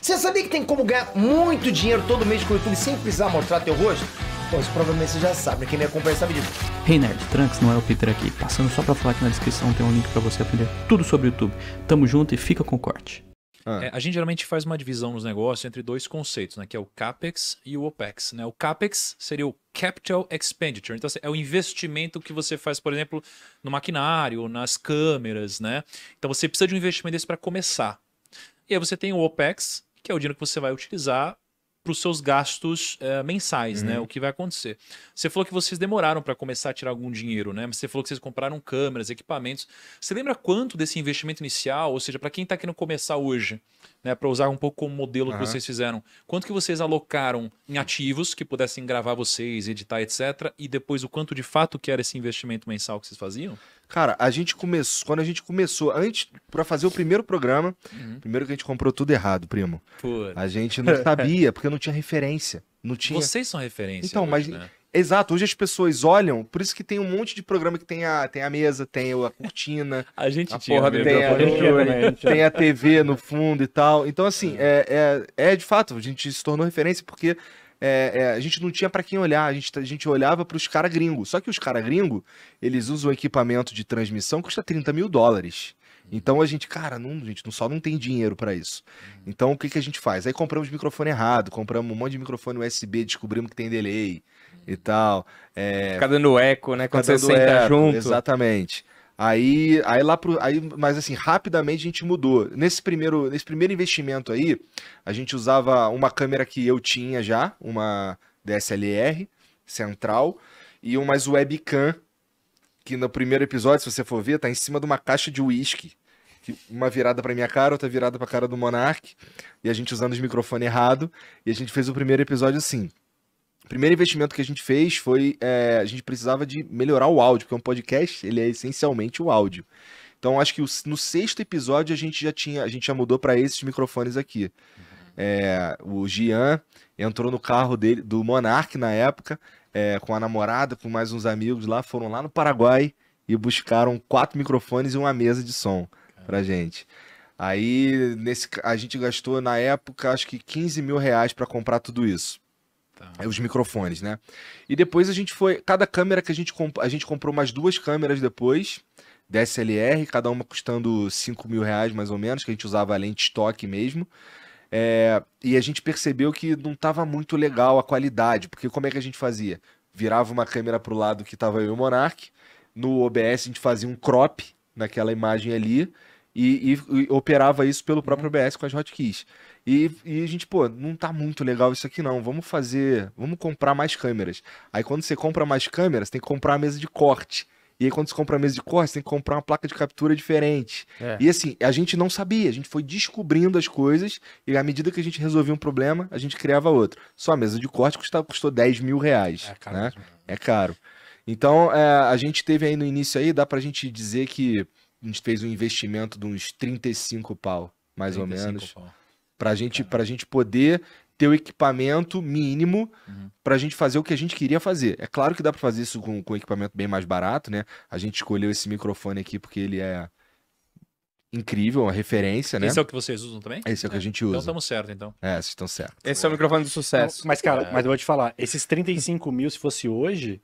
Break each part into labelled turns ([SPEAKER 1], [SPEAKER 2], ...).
[SPEAKER 1] Você sabia que tem como ganhar muito dinheiro todo mês com o YouTube sem precisar mostrar teu rosto? Bom, isso provavelmente você já sabe, né? Quem me acompanha sabe disso.
[SPEAKER 2] Hey Nerd, Trunks, não é o Peter aqui. Passando só pra falar que na descrição tem um link pra você aprender tudo sobre o YouTube. Tamo junto e fica com o corte.
[SPEAKER 3] A gente geralmente faz uma divisão nos negócios entre dois conceitos, né? Que é o CAPEX e o OPEX, né? O CAPEX seria o Capital Expenditure. Então, é o investimento que você faz, por exemplo, no maquinário, nas câmeras, né? Então, você precisa de um investimento desse para começar. E aí você tem o OPEX, que é o dinheiro que você vai utilizar para os seus gastos mensais, né? O que vai acontecer. Você falou que vocês demoraram para começar a tirar algum dinheiro, né? Você falou que vocês compraram câmeras, equipamentos. Você lembra quanto desse investimento inicial, ou seja, para quem está querendo começar hoje, né? Para usar um pouco como modelo que vocês fizeram, quanto que vocês alocaram em ativos que pudessem gravar vocês, editar, etc. E depois o quanto de fato que era esse investimento mensal que vocês faziam?
[SPEAKER 4] Cara, quando a gente começou, antes, pra fazer o primeiro programa, primeiro que a gente comprou tudo errado, primo.
[SPEAKER 3] Putz.
[SPEAKER 4] A gente não sabia, porque não tinha referência. Não tinha...
[SPEAKER 3] Vocês são referência
[SPEAKER 4] Então,
[SPEAKER 3] hoje,
[SPEAKER 4] mas...
[SPEAKER 3] né?
[SPEAKER 4] Exato, hoje as pessoas olham, por isso que tem um monte de programa que tem a mesa, tem a cortina,
[SPEAKER 3] A gente
[SPEAKER 4] a
[SPEAKER 3] tinha
[SPEAKER 4] porra
[SPEAKER 3] mesmo.
[SPEAKER 4] tem a TV no fundo e tal. Então, assim, de fato, a gente se tornou referência porque a gente não tinha pra quem olhar, a gente olhava pros caras gringos. Só que os caras gringos, eles usam equipamento de transmissão que custa $30 mil. Então a gente, cara, só não tem dinheiro pra isso. Então o que a gente faz? Aí compramos microfone errado, compramos um monte de microfone USB, descobrimos que tem delay e tal.
[SPEAKER 5] Fica dando eco, né? Quando
[SPEAKER 4] Fica
[SPEAKER 5] você
[SPEAKER 4] dando
[SPEAKER 5] senta
[SPEAKER 4] eco,
[SPEAKER 5] junto.
[SPEAKER 4] Exatamente. Mas assim, rapidamente a gente mudou. Nesse primeiro investimento aí, a gente usava uma câmera que eu tinha já, uma DSLR central, e umas webcam, que no primeiro episódio, se você for ver, tá em cima de uma caixa de uísque. Uma virada pra minha cara, outra virada pra cara do Monark, e a gente usando os microfones errado, e a gente fez o primeiro episódio assim. O primeiro investimento que a gente fez foi, a gente precisava de melhorar o áudio, porque um podcast, ele é essencialmente o áudio. Então, acho que no sexto episódio a gente já mudou para esses microfones aqui. O Gian entrou no carro dele, do Monark na época, com a namorada, com mais uns amigos lá, foram lá no Paraguai e buscaram 4 microfones e uma mesa de som pra gente. Aí, a gente gastou, na época, acho que R$15 mil para comprar tudo isso. Os microfones, né? E depois cada câmera que a gente comprou mais 2 câmeras depois, DSLR, cada uma custando R$5 mil mais ou menos, que a gente usava a lente estoque mesmo. E a gente percebeu que não estava muito legal a qualidade, porque como é que a gente fazia? Virava uma câmera pro lado que tava eu e o Monark, no OBS a gente fazia um crop naquela imagem ali e operava isso pelo próprio OBS com as hotkeys. E a gente, não tá muito legal isso aqui não, vamos comprar mais câmeras. Aí quando você compra mais câmeras, tem que comprar a mesa de corte. E aí quando você compra a mesa de corte, você tem que comprar uma placa de captura diferente. E assim, a gente não sabia, a gente foi descobrindo as coisas e à medida que a gente resolvia um problema, a gente criava outro. Só a mesa de corte custou R$10 mil, né? É caro. Então, a gente teve aí no início aí, dá pra gente dizer que a gente fez um investimento de uns 35 pau, mais ou menos. Pra gente poder ter o equipamento mínimo pra gente fazer o que a gente queria fazer. É claro que dá pra fazer isso com equipamento bem mais barato, né? A gente escolheu esse microfone aqui porque ele é incrível, uma referência, né?
[SPEAKER 3] Esse é o que vocês usam também?
[SPEAKER 4] Esse é o que a gente usa.
[SPEAKER 3] Então estamos certos, então.
[SPEAKER 4] Vocês estão certos.
[SPEAKER 5] Esse é o microfone do sucesso.
[SPEAKER 6] Mas, cara, mas eu vou te falar, esses 35 mil, se fosse hoje,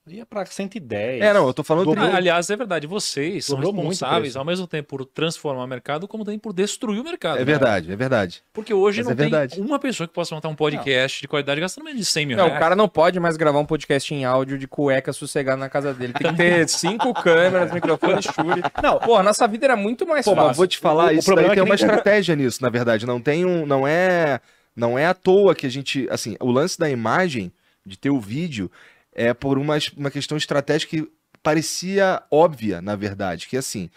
[SPEAKER 6] ia pra 110.
[SPEAKER 4] Não, eu tô falando...
[SPEAKER 3] Aliás, é verdade, vocês são
[SPEAKER 6] Dobrou muito o
[SPEAKER 3] responsáveis,
[SPEAKER 6] preço.
[SPEAKER 3] ao mesmo tempo, por transformar o mercado, como também por destruir o mercado.
[SPEAKER 4] É
[SPEAKER 3] né?
[SPEAKER 4] verdade, é verdade.
[SPEAKER 3] Porque hoje
[SPEAKER 4] Mas
[SPEAKER 3] não
[SPEAKER 4] é
[SPEAKER 3] tem
[SPEAKER 4] verdade.
[SPEAKER 3] uma pessoa que possa montar um podcast de qualidade gastando menos de 100 mil
[SPEAKER 5] Não,
[SPEAKER 3] reais.
[SPEAKER 5] o cara não pode mais gravar um podcast em áudio de cueca sossegado na casa dele. Tem que ter 5 câmeras, microfone, Shure. Não, porra, nossa vida era muito mais fácil.
[SPEAKER 4] Mas vou te falar, isso
[SPEAKER 6] problema
[SPEAKER 4] daí
[SPEAKER 6] é
[SPEAKER 4] tem
[SPEAKER 6] que
[SPEAKER 4] uma
[SPEAKER 6] nem-
[SPEAKER 4] estratégia nisso, na verdade. Não é à toa que a gente... Assim, o lance da imagem, de ter o vídeo, é por uma questão estratégica que parecia óbvia, na verdade. Que assim,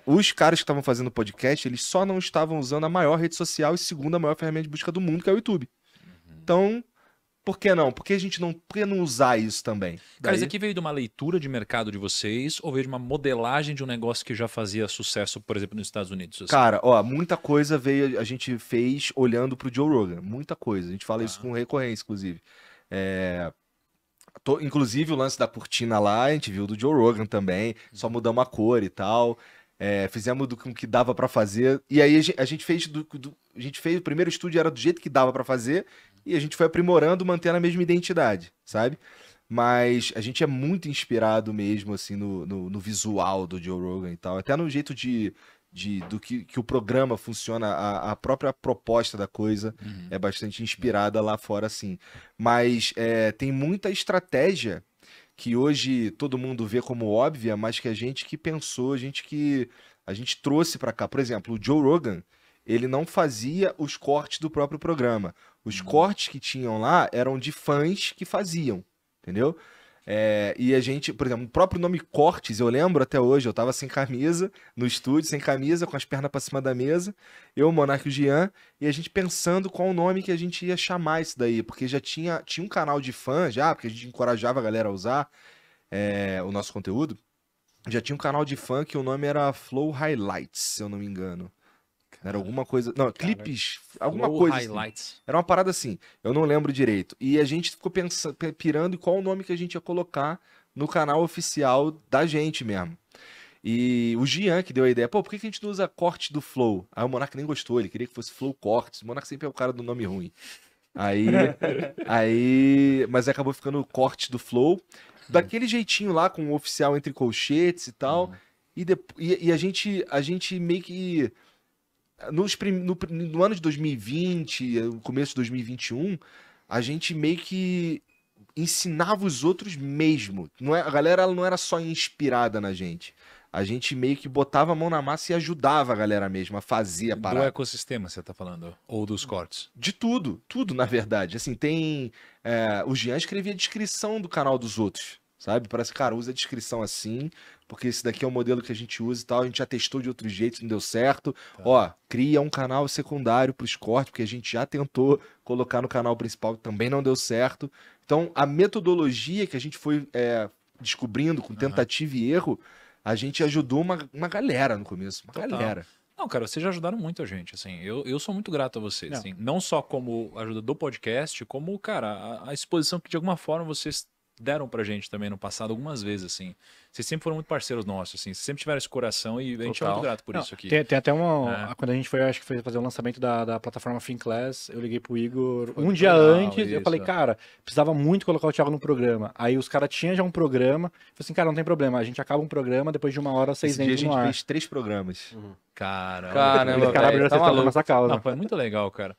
[SPEAKER 4] os caras que estavam fazendo podcast, eles só não estavam usando a maior rede social e segunda maior ferramenta de busca do mundo, que é o YouTube. Então, por que não? Por que não usar isso também?
[SPEAKER 3] Cara, isso
[SPEAKER 4] Daí-
[SPEAKER 3] aqui veio de uma leitura de mercado de vocês ou veio de uma modelagem de um negócio que já fazia sucesso, por exemplo, nos Estados Unidos? assim?
[SPEAKER 4] Cara, muita coisa a gente fez olhando pro Joe Rogan. Muita coisa. A gente fala isso com recorrência, inclusive. Inclusive o lance da cortina lá, a gente viu do Joe Rogan também. Só mudamos a cor e tal. Fizemos com o que dava pra fazer. E aí a gente fez o primeiro estúdio era do jeito que dava pra fazer e a gente foi aprimorando, mantendo a mesma identidade, sabe? Mas a gente é muito inspirado mesmo, assim, no visual do Joe Rogan e tal. Até no jeito do que o programa funciona, a própria proposta da coisa é bastante inspirada lá fora, assim. Mas tem muita estratégia que hoje todo mundo vê como óbvia, mas que a gente que pensou, a gente trouxe pra cá. Por exemplo, o Joe Rogan, ele não fazia os cortes do próprio programa. Os cortes que tinham lá eram de fãs que faziam, entendeu? E a gente, por exemplo, o próprio nome Cortes, eu lembro até hoje, eu tava sem camisa, no estúdio, sem camisa, com as pernas pra cima da mesa, eu, o Monark e o Jean, e a gente pensando qual o nome que a gente ia chamar isso daí, porque já tinha um canal de fã, porque a gente encorajava a galera a usar o nosso conteúdo, já tinha um canal de fã que o nome era Flow Highlights, se eu não me engano. Era alguma coisa. Não, clipes. Alguma
[SPEAKER 3] Flow
[SPEAKER 4] coisa.
[SPEAKER 3] Highlights.
[SPEAKER 4] Assim. Era uma parada assim. Eu não lembro direito. E a gente ficou pensando, pirando em qual o nome que a gente ia colocar no canal oficial da gente mesmo. E o Gian que deu a ideia, pô, por que a gente não usa corte do Flow? Aí o Monark nem gostou, ele queria que fosse Flow Cortes. O Monark sempre é o cara do nome ruim. Mas acabou ficando corte do Flow. Daquele jeitinho lá, com o oficial entre colchetes e tal. E a gente meio que. No ano de 2020, no começo de 2021, a gente meio que ensinava os outros mesmo. A galera ela não era só inspirada na gente. A gente meio que botava a mão na massa e ajudava a galera mesmo a fazer a parada.
[SPEAKER 3] Do ecossistema, você tá falando? Ou dos cortes?
[SPEAKER 4] De tudo, na verdade. Assim, o Jean escrevia a descrição do canal dos outros, sabe? Parece que, cara, usa a descrição assim, porque esse daqui é o modelo que a gente usa e tal. A gente já testou de outro jeito, não deu certo. Tá. Ó, cria um canal secundário pros cortes, porque a gente já tentou colocar no canal principal, também não deu certo. Então, a metodologia que a gente foi descobrindo com tentativa e erro, a gente ajudou uma galera no começo. Galera.
[SPEAKER 3] Não, cara, vocês já ajudaram muito a gente, assim. Eu sou muito grato a vocês, assim. Não só como ajuda do podcast, como, cara, a exposição que de alguma forma vocês deram pra gente também no passado algumas vezes, assim. Vocês sempre foram muito parceiros nossos, assim. Vocês sempre tiveram esse coração e a gente é muito grato por isso aqui.
[SPEAKER 6] Tem até quando a gente foi, acho que foi fazer o lançamento da plataforma Finclass, eu liguei pro Igor um dia antes e eu falei, cara, precisava muito colocar o Thiago no programa. Aí os caras tinham já um programa. Eu falei assim, cara, não tem problema. A gente acaba um programa, depois de 1 hora vocês entram no ar.
[SPEAKER 4] Esse dia a gente fez 3 programas.
[SPEAKER 3] Caramba,
[SPEAKER 6] Esse cara abriu a sexta nossa causa.
[SPEAKER 3] Não, foi muito legal, cara.